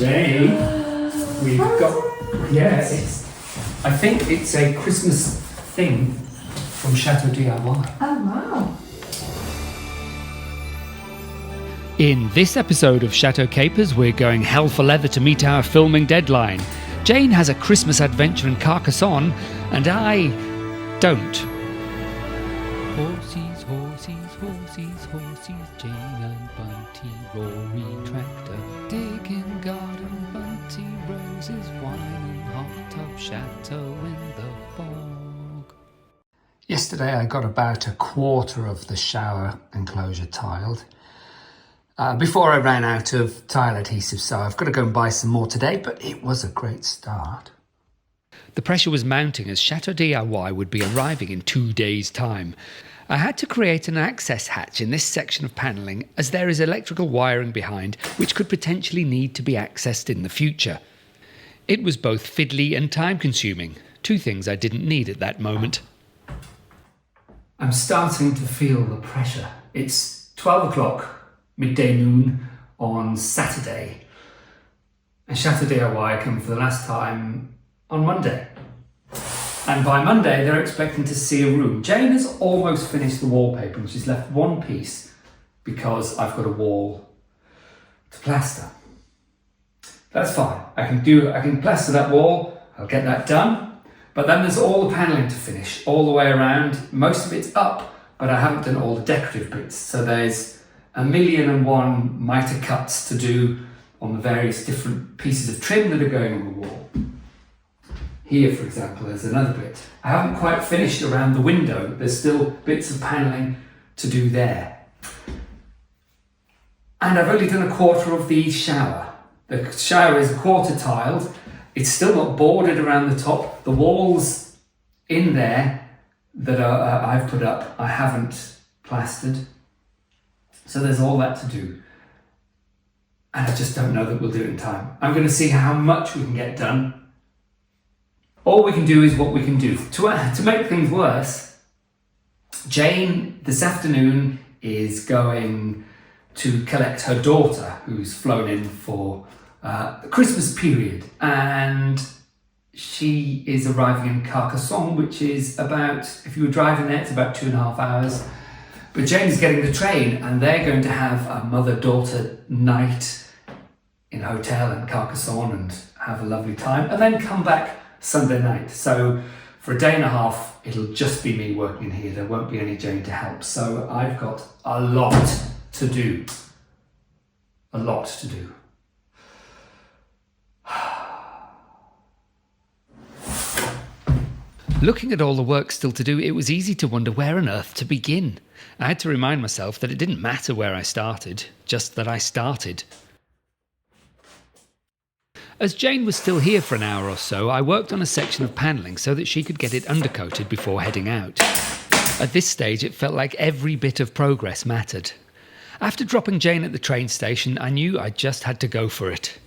Jane, we've got, I think it's a Christmas thing from Chateau DIY. Oh, wow. In this episode of Chateau Capers, we're going hell for leather to meet our filming deadline. Jane has a Christmas adventure in Carcassonne, and I don't. Horses, horses, horses, horses, Jane and Bunty, Rory, tractor, digging garden, Bunty, roses, wine in hot tub, chateau in the fog. Yesterday I got about a quarter of the shower enclosure tiled. Before I ran out of tile adhesive, so I've got to go and buy some more today, but it was a great start. The pressure was mounting as Chateau DIY would be arriving in 2 days' time. I had to create an access hatch in this section of panelling as there is electrical wiring behind which could potentially need to be accessed in the future. It was both fiddly and time-consuming, two things I didn't need at that moment. I'm starting to feel the pressure. It's 12 o'clock. Midday noon on Saturday, and Chateau DIY come for the last time on Monday, and by Monday they're expecting to see a room. Jane has almost finished the wallpaper and she's left one piece because I've got a wall to plaster. That's fine, I can plaster that wall, I'll get that done, but then there's all the panelling to finish all the way around. Most of it's up, but I haven't done all the decorative bits, so there's 1,000,001 mitre cuts to do on the various different pieces of trim that are going on the wall. Here, for example, there's another bit. I haven't quite finished around the window. There's still bits of panelling to do there. And I've only done a quarter of the shower. The shower is a quarter tiled. It's still not bordered around the top. The walls in there that I've put up, I haven't plastered. So there's all that to do. And I just don't know that we'll do it in time. I'm going to see how much we can get done. All we can do is what we can do. To make things worse, Jane this afternoon is going to collect her daughter, who's flown in for the Christmas period. And she is arriving in Carcassonne, which is about, if you were driving there, it's about 2.5 hours. But Jane's getting the train and they're going to have a mother-daughter night in a hotel in Carcassonne and have a lovely time and then come back Sunday night. So for a day and a half, it'll just be me working here. There won't be any Jane to help. So I've got a lot to do. A lot to do. Looking at all the work still to do, it was easy to wonder where on earth to begin. I had to remind myself that it didn't matter where I started, just that I started. As Jane was still here for an hour or so, I worked on a section of panelling so that she could get it undercoated before heading out. At this stage, it felt like every bit of progress mattered. After dropping Jane at the train station, I knew I just had to go for it.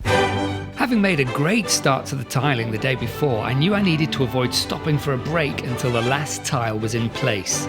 Having made a great start to the tiling the day before, I knew I needed to avoid stopping for a break until the last tile was in place.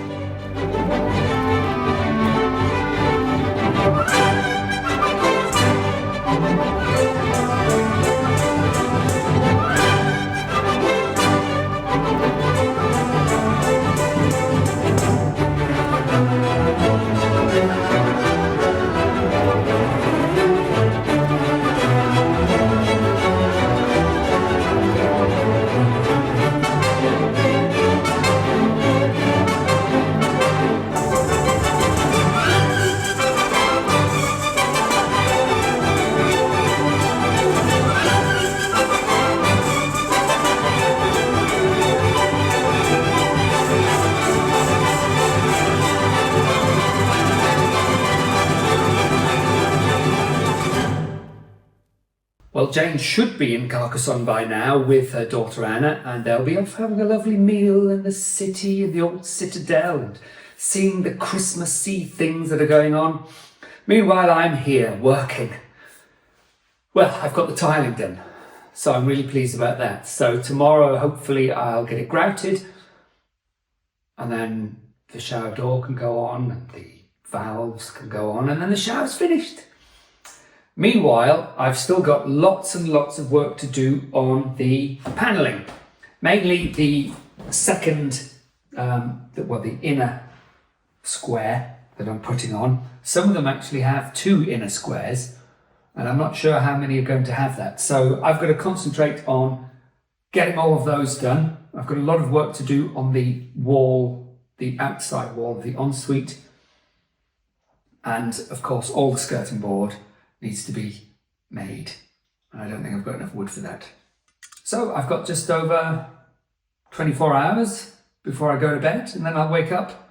Well, Jane should be in Carcassonne by now with her daughter Anna, and they'll be off having a lovely meal in the city, in the old citadel, and seeing the Christmassy things that are going on. Meanwhile, I'm here working. Well, I've got the tiling done, so I'm really pleased about that. So tomorrow, hopefully, I'll get it grouted, and then the shower door can go on, and the valves can go on, and then the shower's finished. Meanwhile, I've still got lots and lots of work to do on the panelling. Mainly the second, the inner square that I'm putting on. Some of them actually have 2 inner squares, and I'm not sure how many are going to have that. So I've got to concentrate on getting all of those done. I've got a lot of work to do on the wall, the outside wall of the ensuite. And of course, all the skirting board needs to be made. And I don't think I've got enough wood for that. So I've got just over 24 hours before I go to bed, and then I'll wake up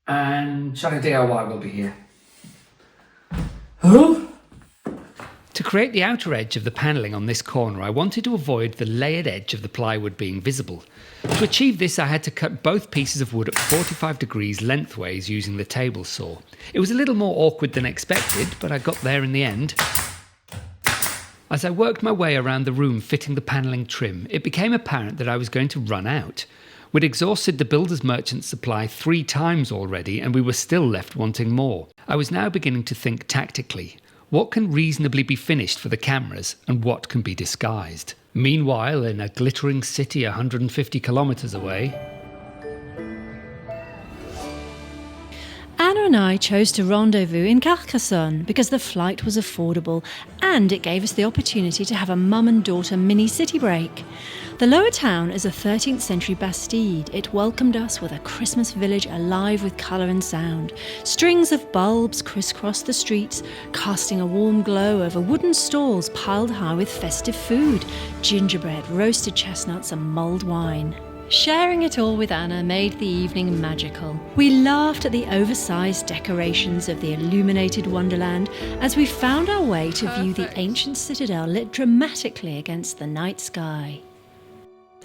and Chateau DIY will be here. Huh? To create the outer edge of the panelling on this corner, I wanted to avoid the layered edge of the plywood being visible. To achieve this, I had to cut both pieces of wood at 45 degrees lengthways using the table saw. It was a little more awkward than expected, but I got there in the end. As I worked my way around the room fitting the panelling trim, it became apparent that I was going to run out. We'd exhausted the builder's merchant supply 3 times already, and we were still left wanting more. I was now beginning to think tactically. What can reasonably be finished for the cameras, and what can be disguised? Meanwhile, in a glittering city 150 kilometres away... Anna and I chose to rendezvous in Carcassonne because the flight was affordable and it gave us the opportunity to have a mum and daughter mini city break. The lower town is a 13th century bastide. It welcomed us with a Christmas village alive with colour and sound. Strings of bulbs crisscrossed the streets, casting a warm glow over wooden stalls piled high with festive food, gingerbread, roasted chestnuts and mulled wine. Sharing it all with Anna made the evening magical. We laughed at the oversized decorations of the illuminated wonderland as we found our way to view the ancient citadel lit dramatically against the night sky.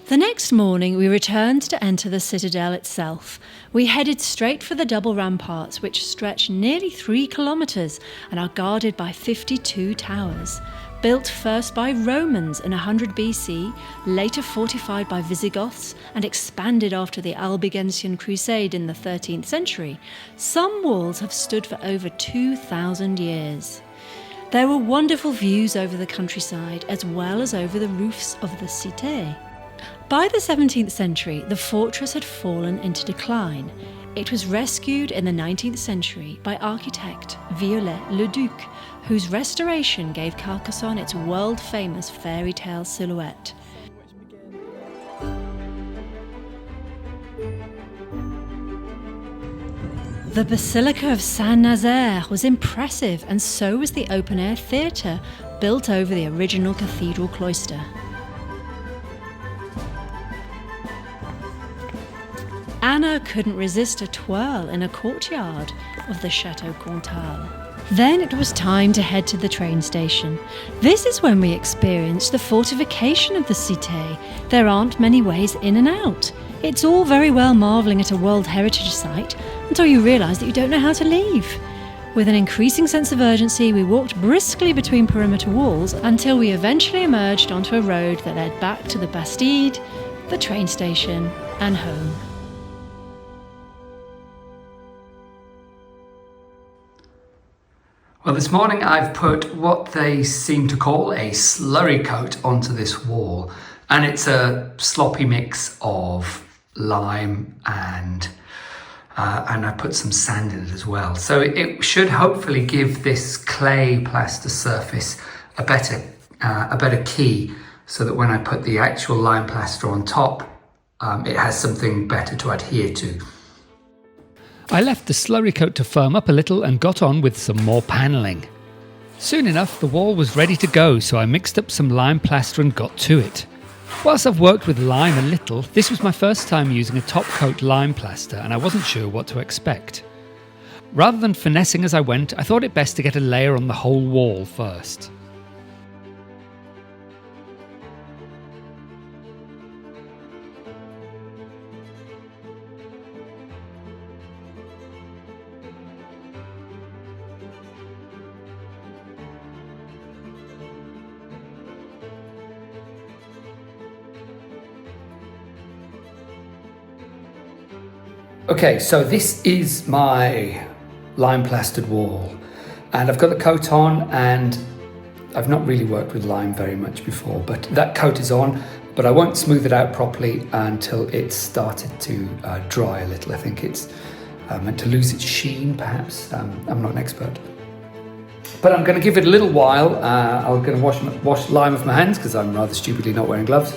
The next morning we returned to enter the citadel itself. We headed straight for the double ramparts, which stretch nearly 3 kilometres and are guarded by 52 towers. Built first by Romans in 100 BC, later fortified by Visigoths and expanded after the Albigensian Crusade in the 13th century, some walls have stood for over 2,000 years. There were wonderful views over the countryside as well as over the roofs of the cité. By the 17th century, the fortress had fallen into decline. It was rescued in the 19th century by architect Viollet-le-Duc, whose restoration gave Carcassonne its world-famous fairy tale silhouette. The Basilica of Saint-Nazaire was impressive, and so was the open-air theatre, built over the original cathedral cloister. Anna couldn't resist a twirl in a courtyard of the Chateau Comtal. Then it was time to head to the train station. This is when we experienced the fortification of the cité. There aren't many ways in and out. It's all very well marvelling at a World Heritage Site until you realise that you don't know how to leave. With an increasing sense of urgency, we walked briskly between perimeter walls until we eventually emerged onto a road that led back to the Bastide, the train station, and home. Well, this morning I've put what they seem to call a slurry coat onto this wall, and it's a sloppy mix of lime and I put some sand in it as well. So it should hopefully give this clay plaster surface a better key, so that when I put the actual lime plaster on top, it has something better to adhere to. I left the slurry coat to firm up a little and got on with some more panelling. Soon enough, the wall was ready to go, so I mixed up some lime plaster and got to it. Whilst I've worked with lime a little, this was my first time using a top coat lime plaster, and I wasn't sure what to expect. Rather than finessing as I went, I thought it best to get a layer on the whole wall first. Okay, so this is my lime plastered wall, And I've got the coat on, and I've not really worked with lime very much before, but that coat is on, but I won't smooth it out properly until it's started to dry a little. I think it's meant to lose its sheen, perhaps. I'm not an expert. But I'm going to give it a little while. I'm going to wash lime off my hands because I'm rather stupidly not wearing gloves.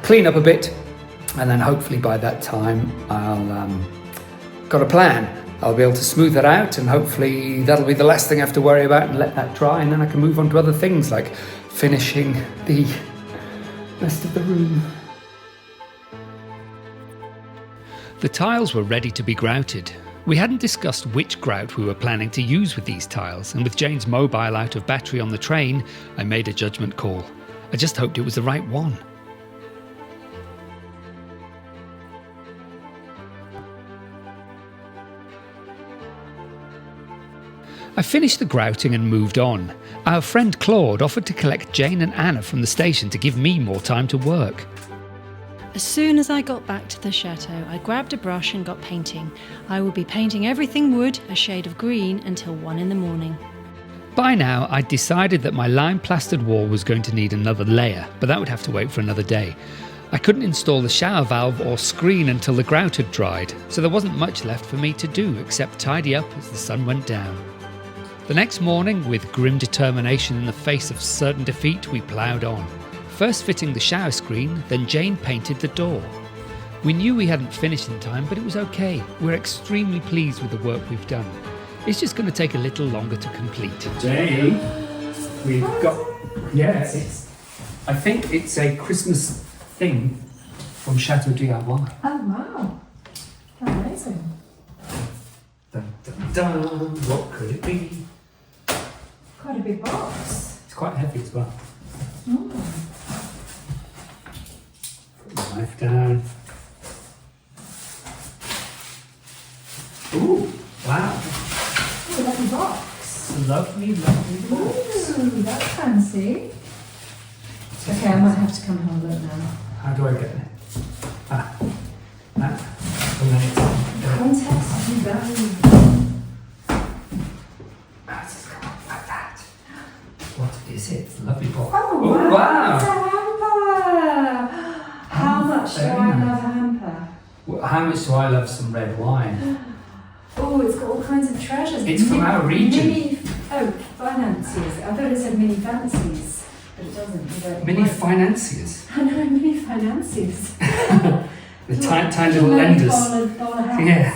Clean up a bit, and then hopefully by that time I'll got a plan. I'll be able to smooth that out, and hopefully that'll be the last thing I have to worry about, and let that dry, and then I can move on to other things like finishing the rest of the room. The tiles were ready to be grouted. We hadn't discussed which grout we were planning to use with these tiles, and with Jane's mobile out of battery on the train, I made a judgment call. I just hoped it was the right one. I finished the grouting and moved on. Our friend Claude offered to collect Jane and Anna from the station to give me more time to work. As soon as I got back to the chateau, I grabbed a brush and got painting. I would be painting everything wood, a shade of green, until 1 in the morning. By now, I'd decided that my lime-plastered wall was going to need another layer, but that would have to wait for another day. I couldn't install the shower valve or screen until the grout had dried, so there wasn't much left for me to do except tidy up as the sun went down. The next morning, with grim determination in the face of certain defeat, we ploughed on. First fitting the shower screen, then Jane painted the door. We knew we hadn't finished in time, but it was okay. We're extremely pleased with the work we've done. It's just going to take a little longer to complete. Jane, we've got... I think it's a Christmas thing from Chateau DIY. Oh wow, amazing. Dun, dun, dun. What could it be? Quite a big box. It's quite heavy as well. Mm. Put the knife down. Ooh, wow. Oh, lovely box. It's a lovely, lovely box. Ooh, that's fancy. Okay, I might have to come and have a look now. How do I get it? And then it's... Contest and value. It's just come up like that. What is it? It's a lovely box. Oh, wow. It's a hamper. How much do I love a hamper? Well, how much do I love some red wine? Oh, it's got all kinds of treasures. It's from our region. Finances. I thought it said mini fancies, but it doesn't. Mini financiers. I know, mini financies. The tiny little lenders. Bowl of hats. Yeah.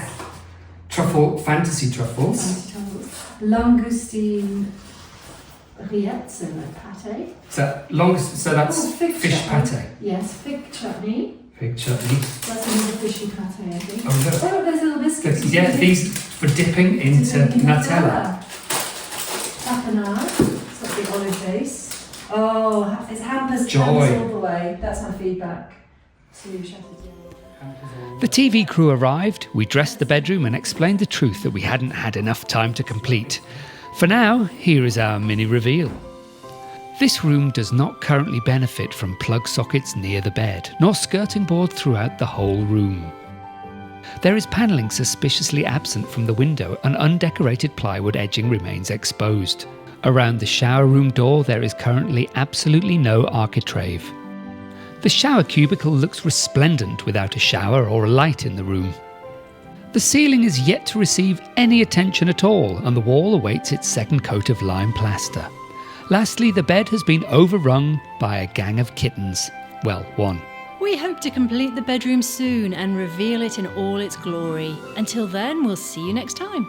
Fantasy truffles. Langoustine rillettes and pate. So that's fig fish chutney. pate. Yes, fig chutney. Fig chutney. That's another fishy pate, I think. Oh, is it? Oh, there's little biscuits. Yeah, these for dipping into Nutella. Tapenade. It's got the olive base. Oh, it's hampers Joy. all the way. That's my feedback to Chateau de Pican. The TV crew arrived, we dressed the bedroom and explained the truth that we hadn't had enough time to complete. For now, here is our mini reveal. This room does not currently benefit from plug sockets near the bed, nor skirting board throughout the whole room. There is panelling suspiciously absent from the window, and undecorated plywood edging remains exposed. Around the shower room door there is currently absolutely no architrave. The shower cubicle looks resplendent without a shower or a light in the room. The ceiling is yet to receive any attention at all, and the wall awaits its second coat of lime plaster. Lastly, the bed has been overrun by a gang of kittens. Well, one. We hope to complete the bedroom soon and reveal it in all its glory. Until then, we'll see you next time.